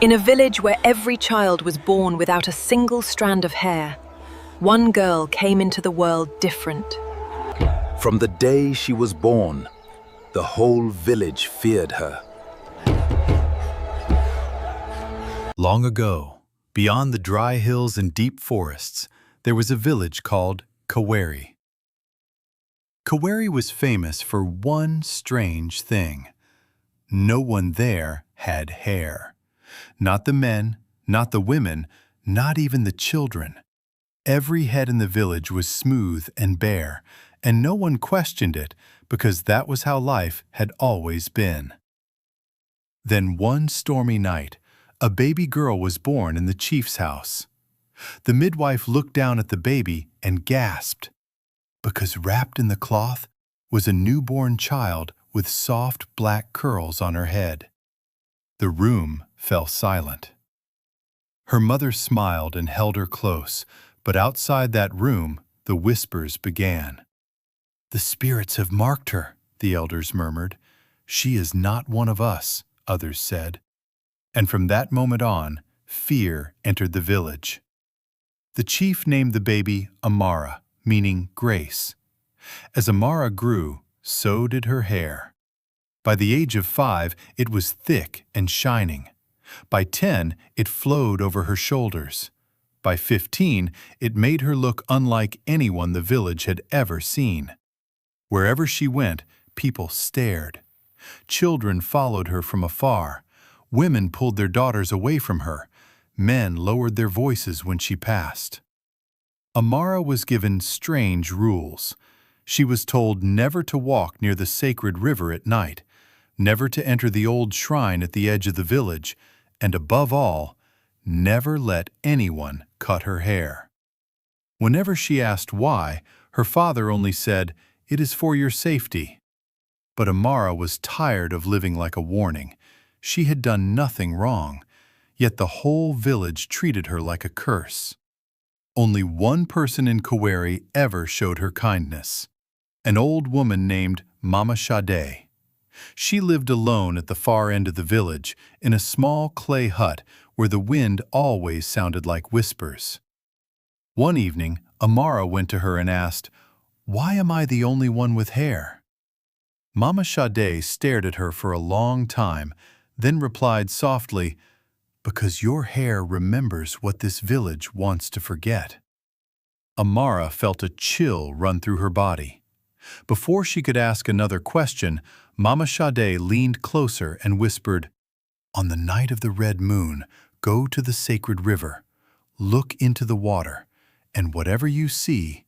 In a village where every child was born without a single strand of hair, one girl came into the world different. From the day she was born, the whole village feared her. Long ago, beyond the dry hills and deep forests, there was a village called Kaweri. Kaweri was famous for one strange thing. No one there had hair. Not the men, not the women, not even the children. Every head in the village was smooth and bare, and no one questioned it because that was how life had always been. Then one stormy night, a baby girl was born in the chief's house. The midwife looked down at the baby and gasped, because wrapped in the cloth was a newborn child with soft black curls on her head. The room fell silent. Her mother smiled and held her close, but outside that room, the whispers began. "The spirits have marked her," the elders murmured. "She is not one of us," others said. And from that moment on, fear entered the village. The chief named the baby Amara, meaning grace. As Amara grew, so did her hair. By the age of 5, it was thick and shining. By 10, it flowed over her shoulders. By 15, it made her look unlike anyone the village had ever seen. Wherever she went, people stared. Children followed her from afar. Women pulled their daughters away from her. Men lowered their voices when she passed. Amara was given strange rules. She was told never to walk near the sacred river at night, never to enter the old shrine at the edge of the village, and above all, never let anyone cut her hair. Whenever she asked why, her father only said, "It is for your safety." But Amara was tired of living like a warning. She had done nothing wrong, yet the whole village treated her like a curse. Only one person in Kaweri ever showed her kindness, an old woman named Mama Sade. She lived alone at the far end of the village, in a small clay hut where the wind always sounded like whispers. One evening, Amara went to her and asked, "Why am I the only one with hair?" Mama Sade stared at her for a long time, then replied softly, "Because your hair remembers what this village wants to forget." Amara felt a chill run through her body. Before she could ask another question, Mama Sade leaned closer and whispered, "On the night of the red moon, go to the sacred river, look into the water, and whatever you see,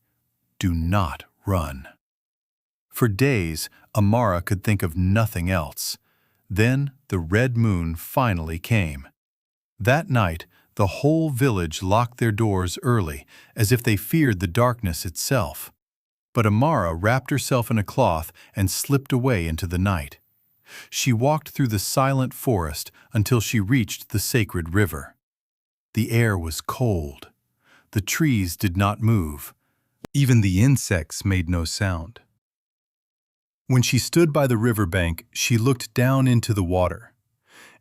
do not run." For days, Amara could think of nothing else. Then the red moon finally came. That night, the whole village locked their doors early, as if they feared the darkness itself. But Amara wrapped herself in a cloth and slipped away into the night. She walked through the silent forest until she reached the sacred river. The air was cold. The trees did not move. Even the insects made no sound. When she stood by the riverbank, she looked down into the water.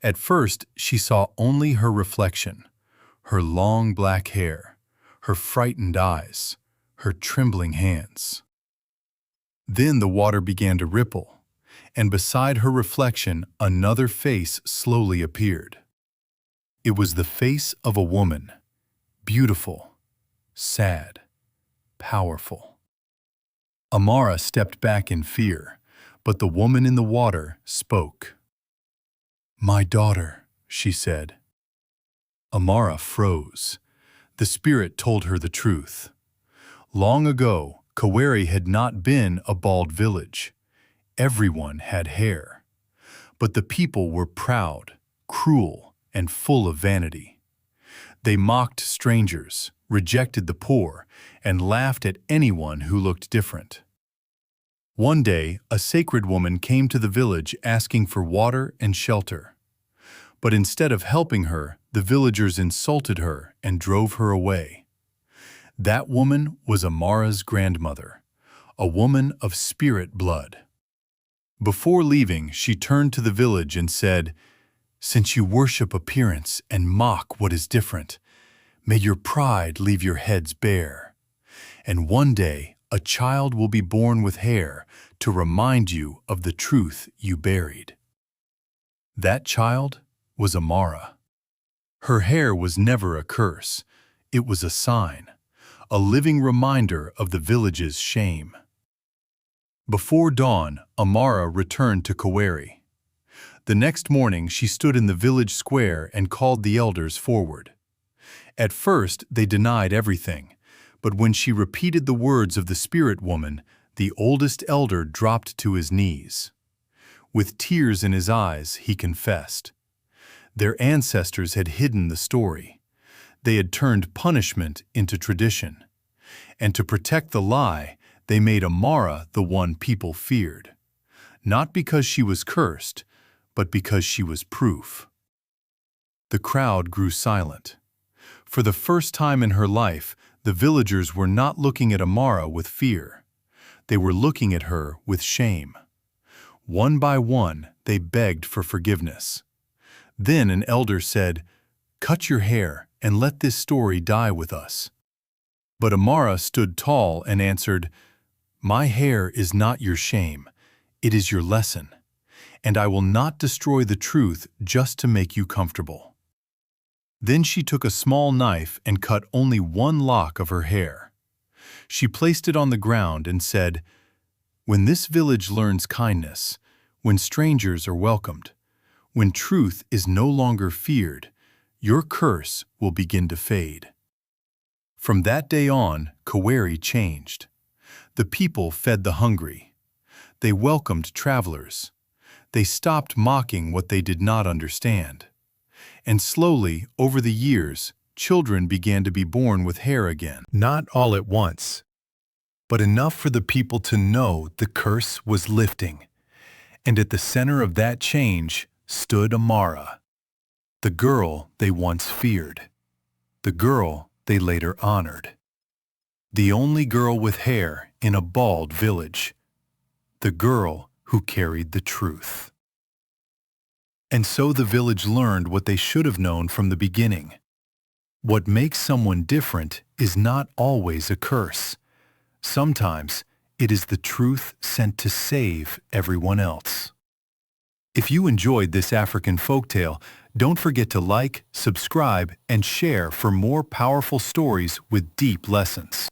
At first, she saw only her reflection, her long black hair, her frightened eyes, her trembling hands. Then the water began to ripple, and beside her reflection, another face slowly appeared. It was the face of a woman, beautiful, sad, powerful. Amara stepped back in fear, but the woman in the water spoke. "My daughter," she said. Amara froze. The spirit told her the truth. Long ago, Kaweri had not been a bald village. Everyone had hair. But the people were proud, cruel, and full of vanity. They mocked strangers, rejected the poor, and laughed at anyone who looked different. One day, a sacred woman came to the village asking for water and shelter. But instead of helping her, the villagers insulted her and drove her away. That woman was Amara's grandmother, a woman of spirit blood. Before leaving, she turned to the village and said, Since you worship appearance and mock what is different, may your pride leave your heads bare. And one day, a child will be born with hair to remind you of the truth you buried. That child was Amara. Her hair was never a curse. It was a sign, a living reminder of the village's shame. Before dawn, Amara returned to Kaweri. The next morning, she stood in the village square and called the elders forward. At first, they denied everything, but when she repeated the words of the spirit woman, the oldest elder dropped to his knees. With tears in his eyes, he confessed. Their ancestors had hidden the story. They had turned punishment into tradition. And to protect the lie, they made Amara the one people feared. Not because she was cursed, but because she was proof. The crowd grew silent. For the first time in her life, the villagers were not looking at Amara with fear. They were looking at her with shame. One by one, they begged for forgiveness. Then an elder said, "Cut your hair and let this story die with us." But Amara stood tall and answered, "My hair is not your shame, it is your lesson, and I will not destroy the truth just to make you comfortable." Then she took a small knife and cut only one lock of her hair. She placed it on the ground and said, "When this village learns kindness, when strangers are welcomed, when truth is no longer feared, your curse will begin to fade." From that day on, Kaweri changed. The people fed the hungry. They welcomed travelers. They stopped mocking what they did not understand. And slowly, over the years, children began to be born with hair again. Not all at once, but enough for the people to know the curse was lifting. And at the center of that change stood Amara, the girl they once feared, the girl they later honored, the only girl with hair in a bald village, the girl who carried the truth. And so the village learned what they should have known from the beginning. What makes someone different is not always a curse. Sometimes it is the truth sent to save everyone else. If you enjoyed this African folktale, don't forget to like, subscribe, and share for more powerful stories with deep lessons.